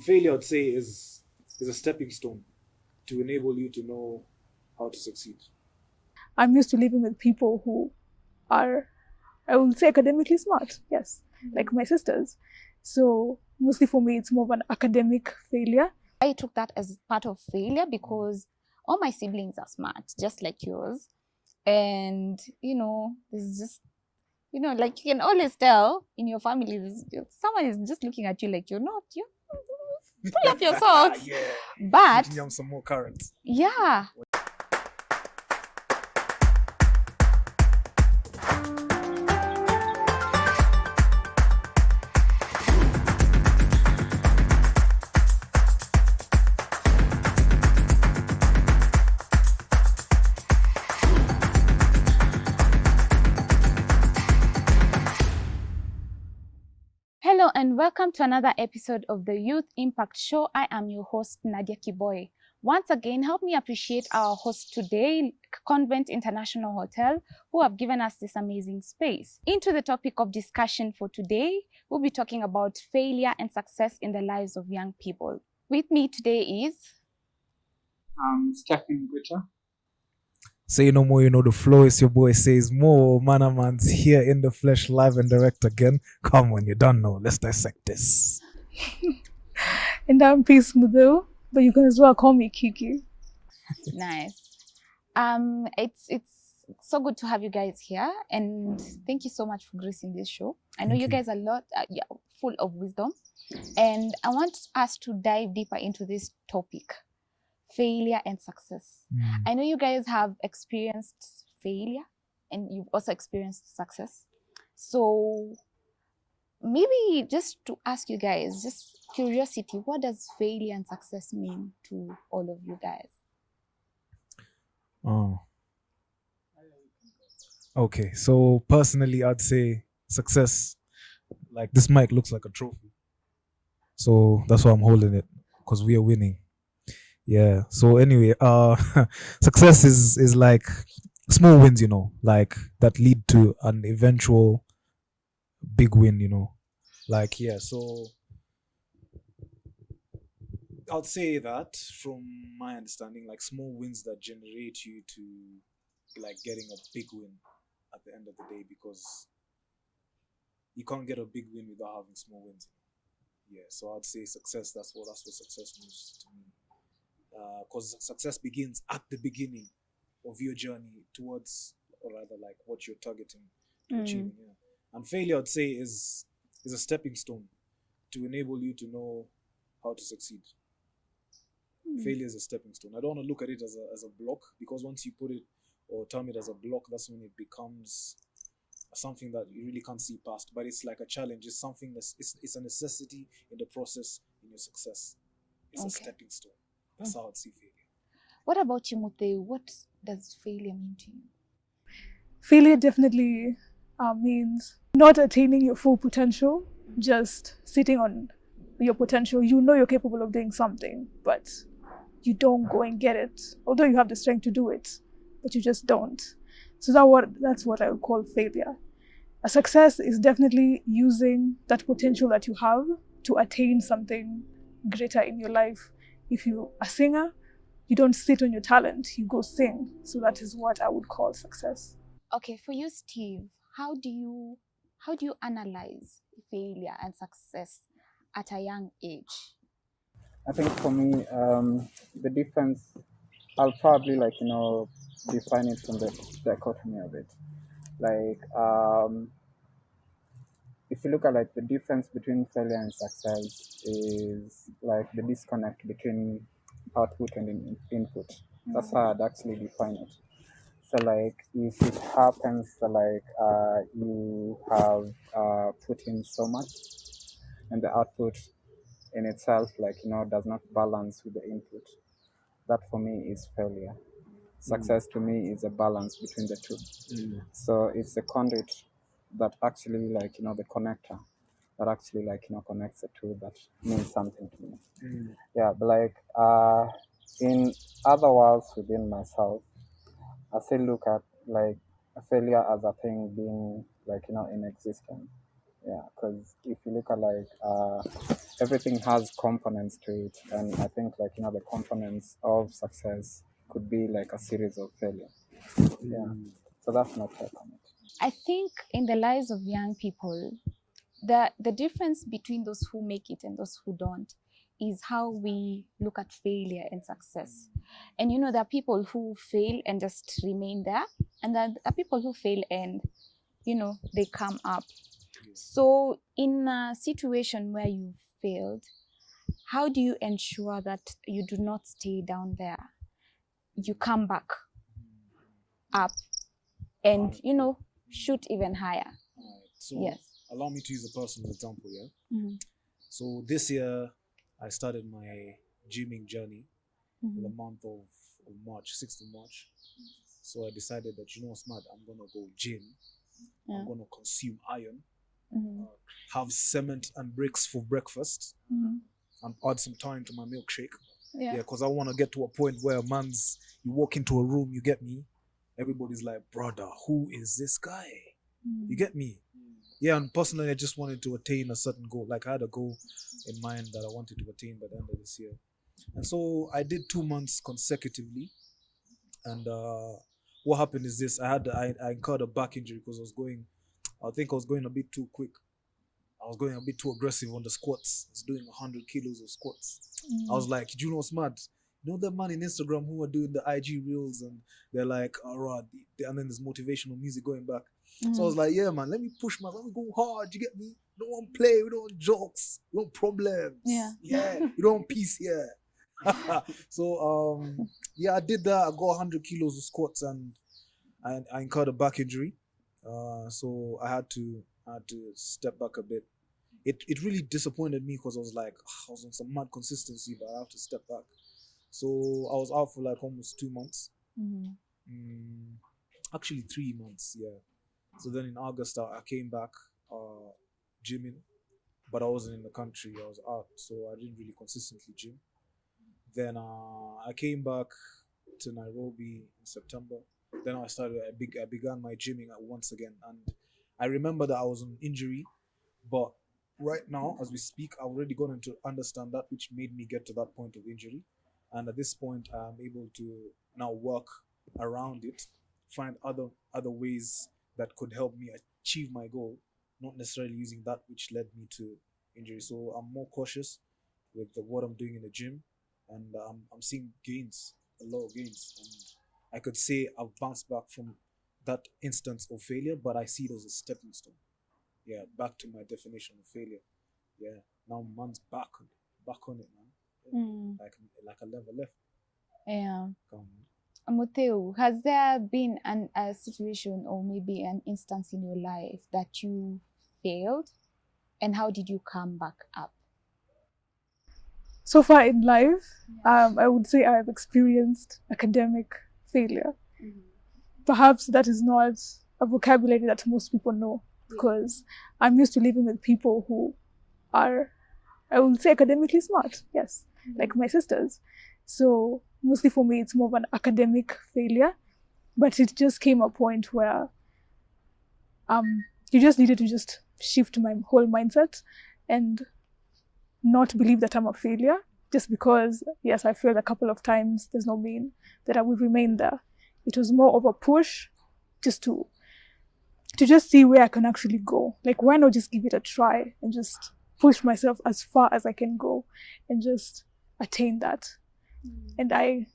failure, I'd say, is a stepping stone to enable you to know how to succeed. I'm used to living with people who are, I would say, academically smart. Yes, like my sisters. So mostly for me, it's more of an academic failure. I took that as part of failure because all my siblings are smart, just like yours. And, there's just, like you can always tell in your family, someone is just looking at you like you're not, pull up your socks. Yeah. But, Teaching them some more currents. yeah. Hello and welcome to another episode of the Youth Impact Show. I am your host, Nadia Kiboy. Once again, help me appreciate our host today, Convent International Hotel, who have given us this amazing space. Into the topic of discussion for today, we'll be talking about failure and success in the lives of young people. With me today is... Stephen Guita. Say no more, the flow is your boy says more. Manaman's here in the flesh, live and direct again. Come on, you don't know. Let's dissect this. And I'm Peace Mudo, but you can as well call me Kiki. Nice. It's so good to have you guys here, and thank you so much for gracing this show. I know you guys are full of wisdom, and I want us to dive deeper into this topic. Failure and success. I know you guys have experienced failure and you've also experienced success. So maybe just to ask you guys, just curiosity, what does failure and success mean to all of you guys? Oh. Okay, so personally, I'd say success. Like this mic looks like a trophy. So that's why I'm holding it, because we are winning. Yeah. So anyway, success is like small wins, like that lead to an eventual big win, like, yeah. So I'd say that from my understanding, like small wins that generate you to like getting a big win at the end of the day, because you can't get a big win without having small wins. Yeah. So I'd say success. That's what success means to me. Because success begins at the beginning of your journey towards, or rather, like what you're targeting to achieving. Yeah. And failure, I'd say, is a stepping stone to enable you to know how to succeed. Failure is a stepping stone. I don't want to look at it as a block, because once you put it or term it as a block, that's when it becomes something that you really can't see past. But it's like a challenge. It's something it's a necessity in the process in your success. It's a stepping stone. That's how I'd see failure. What about you, Mute? What does failure mean to you? Failure definitely means not attaining your full potential, just sitting on your potential. You know you're capable of doing something, but you don't go and get it. Although you have the strength to do it, but you just don't. So that's what I would call failure. A success is definitely using that potential that you have to attain something greater in your life. If you're a singer, you don't sit on your talent, you go sing. So that is what I would call success. Okay, for you, Steve, how do you analyze failure and success at a young age? I think for me, the difference, I'll probably define it from the dichotomy of it. Like, if you look at like the difference between failure and success is like the disconnect between output and input. That's how I'd actually define it. So like if it happens that you have put in so much and the output in itself does not balance with the input, that for me is failure. Success to me is a balance between the two. So it's the conduit that actually the connector that actually connects the two, that means something to me. Yeah, but in other worlds within myself, I still look at like a failure as a thing being in existence. Yeah, because if you look at like everything has components to it, and I think like the components of success could be like a series of failure. Yeah, so that's my take on it. I think in the lives of young people, the difference between those who make it and those who don't is how we look at failure and success. And there are people who fail and just remain there, and there are people who fail and they come up. So in a situation where you failed, how do you ensure that you do not stay down there? You come back up and shoot even higher. Alright, so Yes. allow me to use a personal example, yeah? Mhm. So this year, I started my gymming journey in the Mhm. month of March, 6th of March. So I decided that, smart, I'm going to go gym. Yeah. I'm going to consume iron, Mhm. have cement and bricks for breakfast, Mhm. and add some time to my milkshake. Yeah. Yeah, because I want to get to a point where you walk into a room, you get me? Everybody's like, brother, who is this guy? You get me? Yeah, and personally, I just wanted to attain a certain goal. Like I had a goal in mind that I wanted to attain by the end of this year. And so I did 2 months consecutively. And what happened is this: I incurred a back injury because I think I was going a bit too quick. I was going a bit too aggressive on the squats. I was doing 100 kilos of squats. I was like, you know what's mad? You know that man in Instagram who are doing the IG reels and they're like, alright, and then there's motivational music going back. So I was like, yeah, man, let me go hard. You get me? We don't want play, we don't want jokes, we want problems. Yeah. We don't want peace here. So yeah, I did that. I got 100 kilos of squats and I incurred a back injury. So I had to step back a bit. It really disappointed me because I was like, I was on some mad consistency, but I have to step back. So I was out for like almost 2 months. Mhm. Actually 3 months, yeah. So then in August I came back gymming, but I wasn't in the country. I was out, so I didn't really consistently gym. Then I came back to Nairobi in September. Then I began my gymming once again, and I remember that I was on injury, but right now, as we speak, I've already gotten to understand that which made me get to that point of injury. And at this point, I'm able to now work around it, find other ways that could help me achieve my goal, not necessarily using that which led me to injury. So I'm more cautious with what I'm doing in the gym, and I'm seeing gains, a lot of gains. And I could say I've bounced back from that instance of failure, but I see it as a stepping stone. Yeah, back to my definition of failure. Yeah, now man's back on it, man. Yeah, Mm. like a level left. Yeah. Come on. Mutheu, has there been a situation or maybe an instance in your life that you failed, and how did you come back up? So far in life, I would say I've experienced academic failure. Perhaps that is not a vocabulary that most people know, because I'm used to living with people who are, I would say, academically smart. Yes, like my sisters. So mostly for me, it's more of an academic failure. But it just came a point where you just needed to just shift my whole mindset and not believe that I'm a failure. Just because, yes, I failed a couple of times, does not mean that I will remain there. It was more of a push just to just see where I can actually go. Like, why not just give it a try and just push myself as far as I can go and just attain that. And I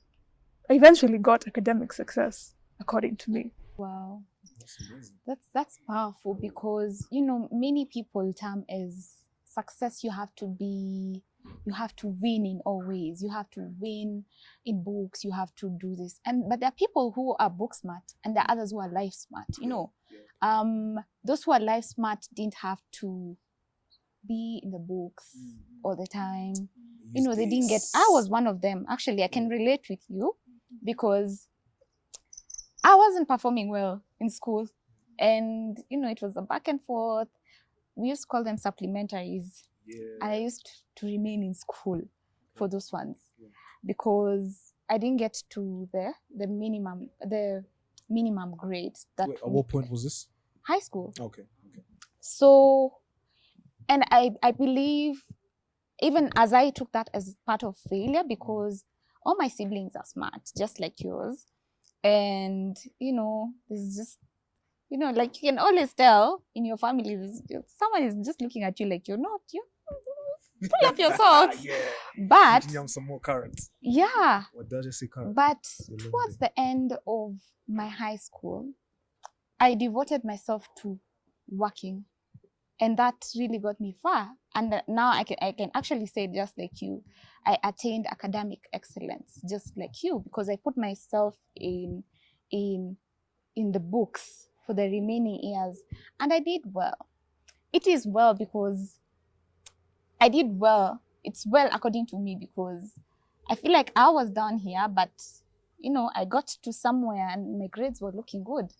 eventually got academic success, according to me. Wow. That's amazing. That's powerful, because many people term as success you have to win in all ways. You have to win in books, you have to do this. But there are people who are book smart and there are others who are life smart. Those who are life smart didn't have to be in the books all the time. They didn't get. I was one of them. Actually, I can relate with you, because I wasn't performing well in school, and it was a back and forth. We used to call them supplementaries. Yeah. And I used to remain in school for those ones, because I didn't get to the minimum grade. Wait, at what point was this? High school. Okay. So And I believe, even as I took that as part of failure, because all my siblings are smart, just like yours. And, there's just, like you can always tell in your family, someone is just looking at you like you're not, pull up your socks. Yeah. But, Yum some more carrots. yeah, What does it say carrot? but They love towards it. the end of my high school, I devoted myself to working. And that really got me far. And now I can actually say, just like you, I attained academic excellence, just like you, because I put myself in the books for the remaining years, and I did well. It is well because I did well. It's well according to me, because I feel like I was down here, but I got to somewhere and my grades were looking good.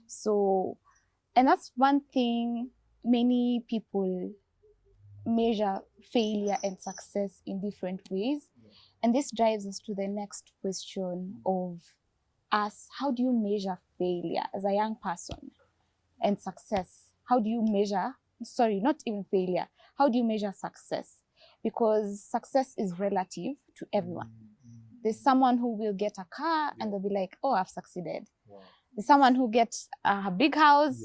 So, and that's one thing. Many people measure failure and success in different ways. And this drives us to the next question of us. How do you measure failure as a young person and success? How do you measure, not even failure, how do you measure success? Because success is relative to everyone. There's someone who will get a car and they'll be like, oh, I've succeeded. Wow. There's someone who gets a big house,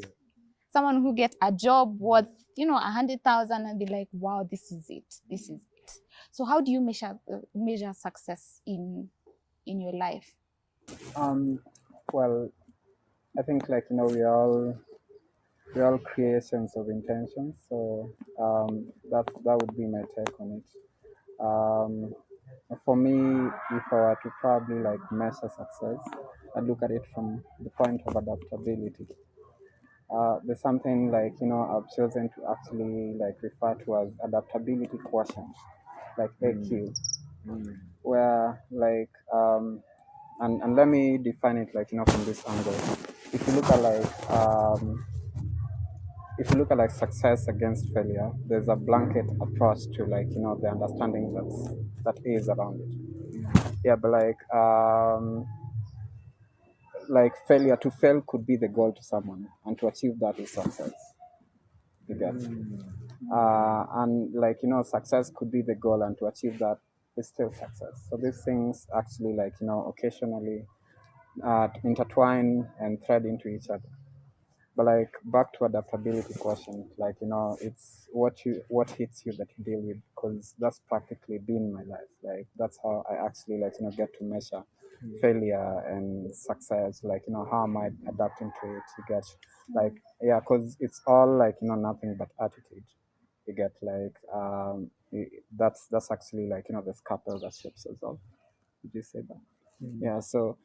someone who gets a job worth, 100,000 and be like, wow, this is it. This is it. So how do you measure success in your life? Well, I think we're all creations of intentions. So that would be my take on it. For me, if I were to probably measure success, I'd look at it from the point of adaptability. There's something I've chosen to actually refer to as adaptability quotient, like AQ, where and let me define it from this angle. If you look at success against failure, there's a blanket approach to the understanding that is around it. Yeah, but failure, to fail could be the goal to someone, and to achieve that is success. You get? And success could be the goal, and to achieve that is still success. So these things actually occasionally intertwine and thread into each other. But back to adaptability quotient, it's what hits you that you deal with, because that's practically been my life. That's how I actually get to measure failure and success. How am I adapting to it? You get because it's all nothing but attitude. You get that's actually the scalpel that shapes us all. Did you say that? Yeah. So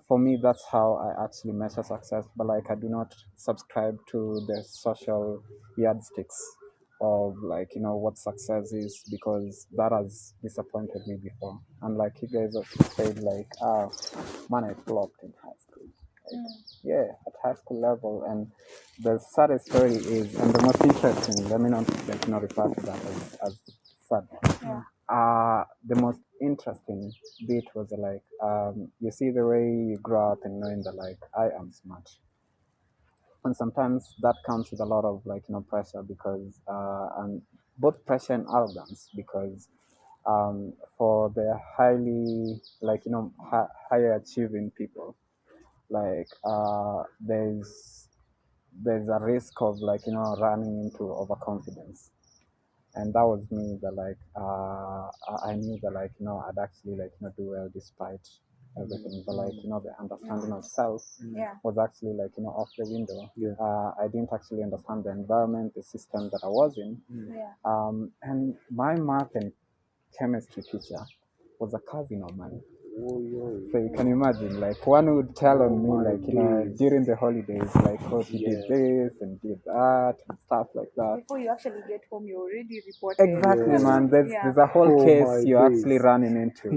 for me, that's how I actually measure success. But I do not subscribe to the social yardsticks of what success is, because that has disappointed me before. And you guys also said man, I flopped in high school. Yeah, at high school level. And the saddest story is, and the most interesting, let me not refer to that as sad. The most interesting bit was you see the way you grow up and knowing that I am smart, and sometimes that comes with a lot of pressure, because and both pressure and arrogance, because for the highly higher achieving people, there's a risk of running into overconfidence. And that was me, that I knew that I'd actually do well despite everything, but the understanding of self was actually off the window. I didn't actually understand the environment, the system that I was in. And my math and chemistry teacher was a cousin of mine. So you can imagine, one would tell on me, during the holidays, oh, he did this and did that and stuff like that. Before you actually get home, you're already reported. Exactly, man. There's a whole case you're actually running into.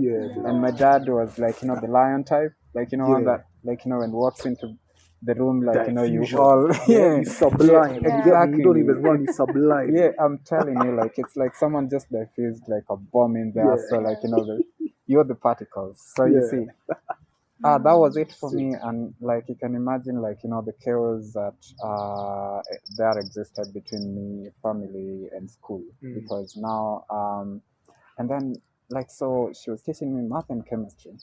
And my dad was the lion type, one that when walks into the room, you all he's sublime. Exactly. You don't even want, he's sublime. Yeah, I'm telling you, it's like someone just diffused a bomb in there. So you're the particles. So you see, That was it for me. And like you can imagine, like the chaos that there existed between me, family, and school. Because now and then like so she was teaching me math and chemistry.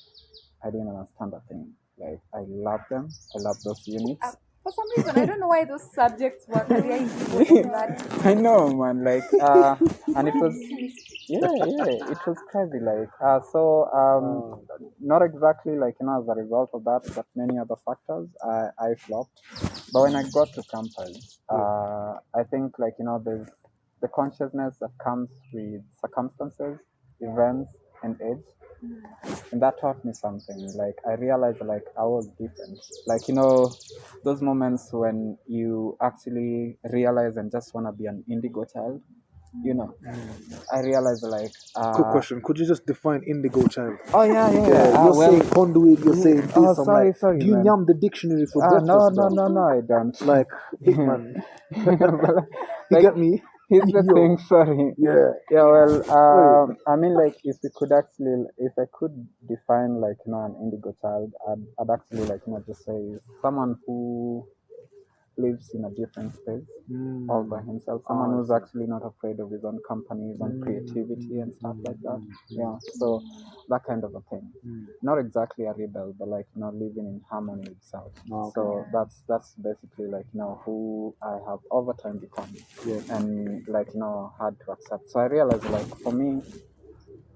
I didn't understand a thing. Like I love them. I love those units. For some reason, I don't know why those subjects were career important. I know, man. Like, and it was, it was crazy. Like, not exactly like as a result of that, but many other factors, I flopped. But when I got to campus, I think like there's the consciousness that comes with circumstances, events, and age. And that taught me something. Like I realized like I was different. Like those moments when you actually realize and just want to be an indigo child. I realized like Quick question. Could you just define indigo child? Oh yeah. You're saying conduit, you're saying this. Oh, I'm sorry, like, sorry, do you man. yam the dictionary for breakfast? No, I don't. Like, Hitman. You Like, get me? here's the Yo. thing, sorry. Yeah. Well, I mean, like, if I could define, like, an indigo child, I'd actually, like, just say someone who lives in a different space all by himself. Someone who's actually not afraid of his own company, his own creativity and stuff like that. Yeah, so that kind of a thing. Not exactly a rebel, but like living in harmony with self. So that's basically like who I have over time become, and like had to accept. So I realized like for me,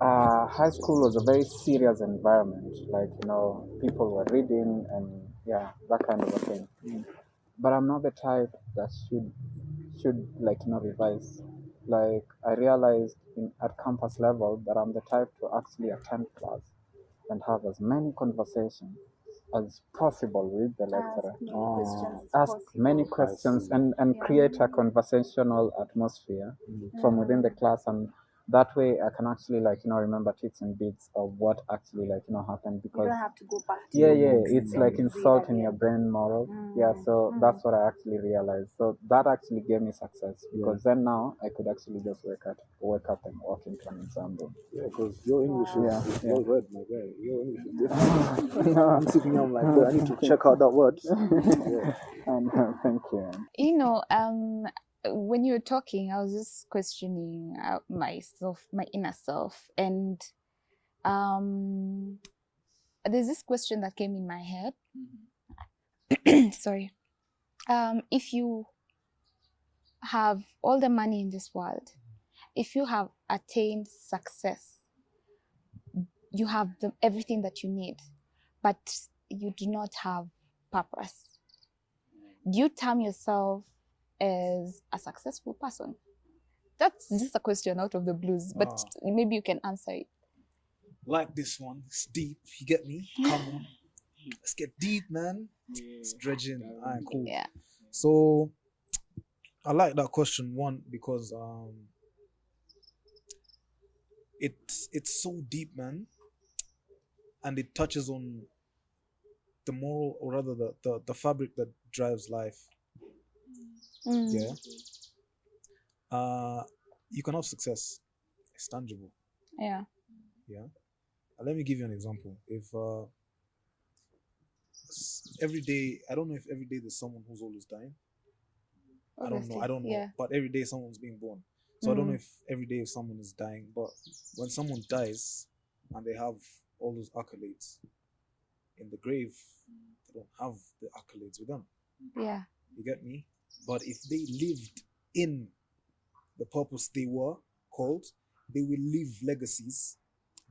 high school was a very serious environment. Like people were reading and that kind of a thing. But I'm not the type that should like revise. Like I realized at campus level that I'm the type to actually attend class and have as many conversations as possible with the lecturer. Ask many questions and create a conversational atmosphere from within the class, and that way I can actually like remember tips and bits of what actually like happened, because You don't have to go back to it's like insulting your brain moral. So that's what I actually realized. So that actually gave me success, because then now I could actually just wake up and walk into an exam room. Yeah, because your English is Yeah. well read, my guy. Your English is different. I'm sitting here, I'm like, I need to check out that word. And thank you. When you were talking, I was just questioning myself, my inner self, and there's this question that came in my head. Sorry. If you have all the money in this world, if you have attained success, you have everything that you need, but you do not have purpose, do you term yourself as a successful person? That's just a question out of the blues, but maybe you can answer it. Like this one, it's deep. You get me? Come on, let's get deep, man. It's dredging. Alright, cool. Yeah. So I like that question, one, because it's so deep, man, and it touches on the moral, or rather the fabric that drives life. Yeah. You can have success. It's tangible. Yeah. Yeah. Let me give you an example. If every day, I don't know if every day there's someone who's always dying. Obviously, I don't know. yeah. But every day someone's being born. So I don't know if every day someone is dying. But when someone dies and they have all those accolades in the grave, they don't have the accolades with them. Yeah. You get me? But if they lived in the purpose they were called, they will leave legacies,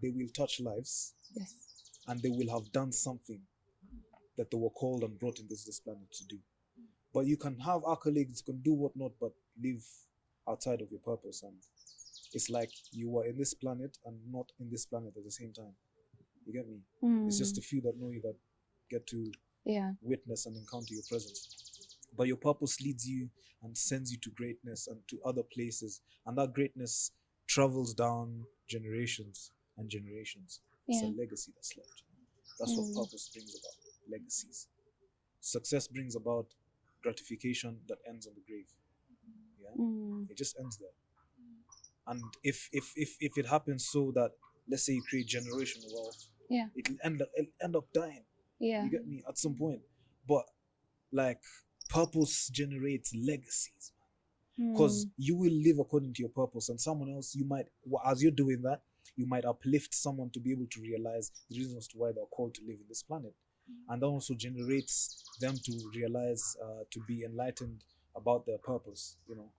they will touch lives, Yes. and they will have done something that they were called and brought into this planet to do. But you can have accolades, you can do whatnot, but live outside of your purpose. And it's like you were in this planet and not in this planet at the same time. You get me? It's just a few that know you that get to witness and encounter your presence. But your purpose leads you and sends you to greatness and to other places. And that greatness travels down generations and generations. It's a legacy that's left. That's what purpose brings about. Legacies. Success brings about gratification that ends on the grave. Yeah, it just ends there. And if it happens so that, let's say you create generational wealth, it'll end up dying. Yeah. You get me? At some point. But like purpose generates legacies, because you will live according to your purpose, and someone else, you might, as you're doing that, you might uplift someone to be able to realize the reasons to why they're called to live in this planet, and that also generates them to realize, to be enlightened about their purpose, you know.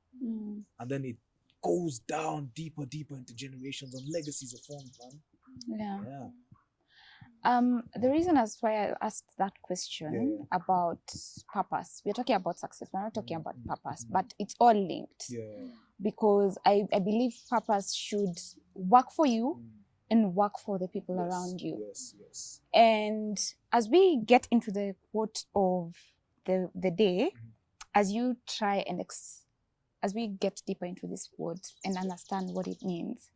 And then it goes down deeper into generations, and legacies are formed, man. Yeah. The reason as why I asked that question about purpose, we're talking about success, we're not talking about purpose, but it's all linked. Because I believe purpose should work for you and work for the people around you. Yes. And as we get into the quote of the day, as you try and as we get deeper into this quote and understand what it means,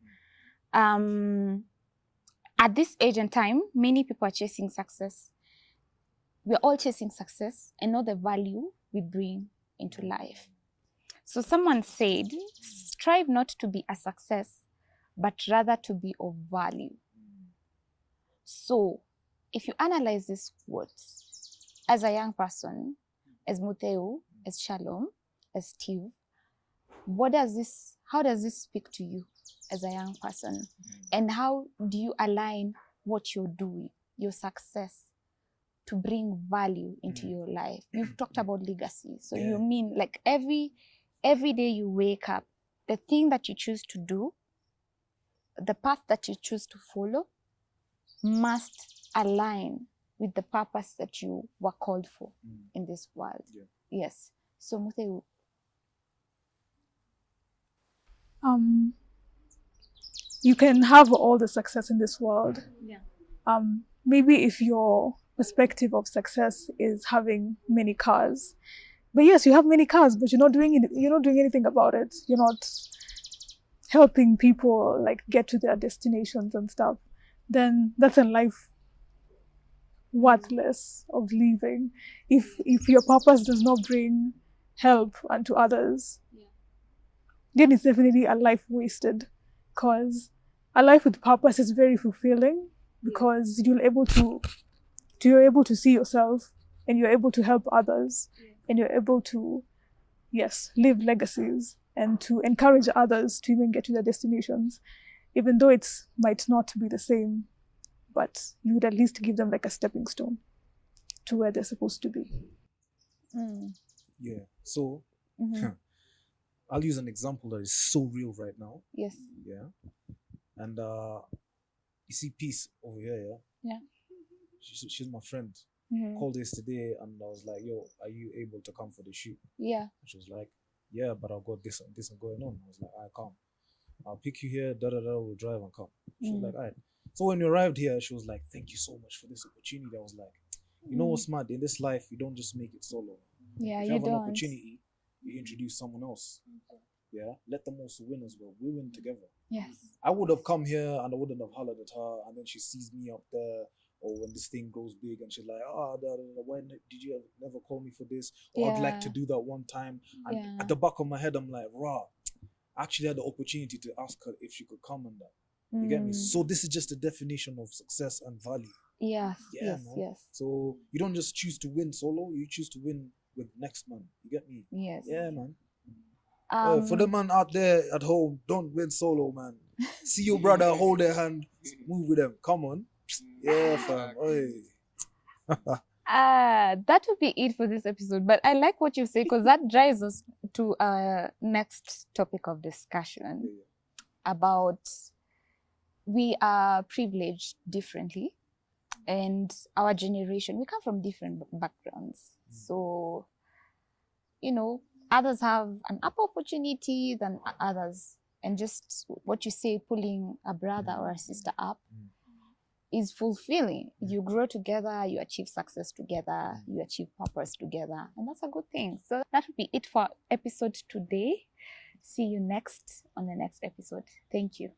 at this age and time, many people are chasing success. We're all chasing success and not the value we bring into life. So someone said, strive not to be a success, but rather to be of value. So if you analyze this quote, as a young person, as Mutheu, as Shalom, as Steve, how does this speak to you as a young person? And how do you align what you're doing, your success, to bring value into your life? You've talked about legacy. So you mean like every day you wake up, the thing that you choose to do, the path that you choose to follow must align with the purpose that you were called for in this world. Yes. So Mutheu. You can have all the success in this world. Maybe if your perspective of success is having many cars, but yes, you have many cars, but you're not doing anything about it. You're not helping people like get to their destinations and stuff. Then that's a life worthless of living. If your purpose does not bring help unto others, then it's definitely a life wasted. Because a life with purpose is very fulfilling, because you're able to see yourself, and you're able to help others, and you're able to leave legacies and to encourage others to even get to their destinations, even though it might not be the same, but you would at least give them like a stepping stone to where they're supposed to be. So I'll use an example that is so real right now. Yes. And you see Peace over here, she's my friend. Called yesterday and I was like, yo, are you able to come for the shoot? And she was like, yeah, but I've got this and this and going on. I was like, I come. I'll pick you here, we'll drive and come. She was like, all right. So when we arrived here, she was like, thank you so much for this opportunity. I was like, you know what's mad? In this life, you don't just make it solo. If you have an opportunity, you introduce someone else. Let them also win as well. We win together. Yes. I would have come here and I wouldn't have hollered at her, and then she sees me up there, or when this thing goes big and she's like, why did you never call me for this? Or I'd like to do that one time. And at the back of my head, I'm like, I actually had the opportunity to ask her if she could come on that. You get me? So this is just a definition of success and value. Yes. So you don't just choose to win solo, you choose to win with next man. You get me? Yes. Yeah, man. For the man out there at home, don't win solo, man. See your brother, hold their hand, move with them. Come on. Yeah, fam. That would be it for this episode. But I like what you say, because that drives us to our next topic of discussion about we are privileged differently, and our generation, we come from different backgrounds. So, others have an upper opportunity than others. And just what you say, pulling a brother or a sister up is fulfilling. You grow together, you achieve success together, you achieve purpose together. And that's a good thing. So that would be it for episode today. See you next on the next episode. Thank you.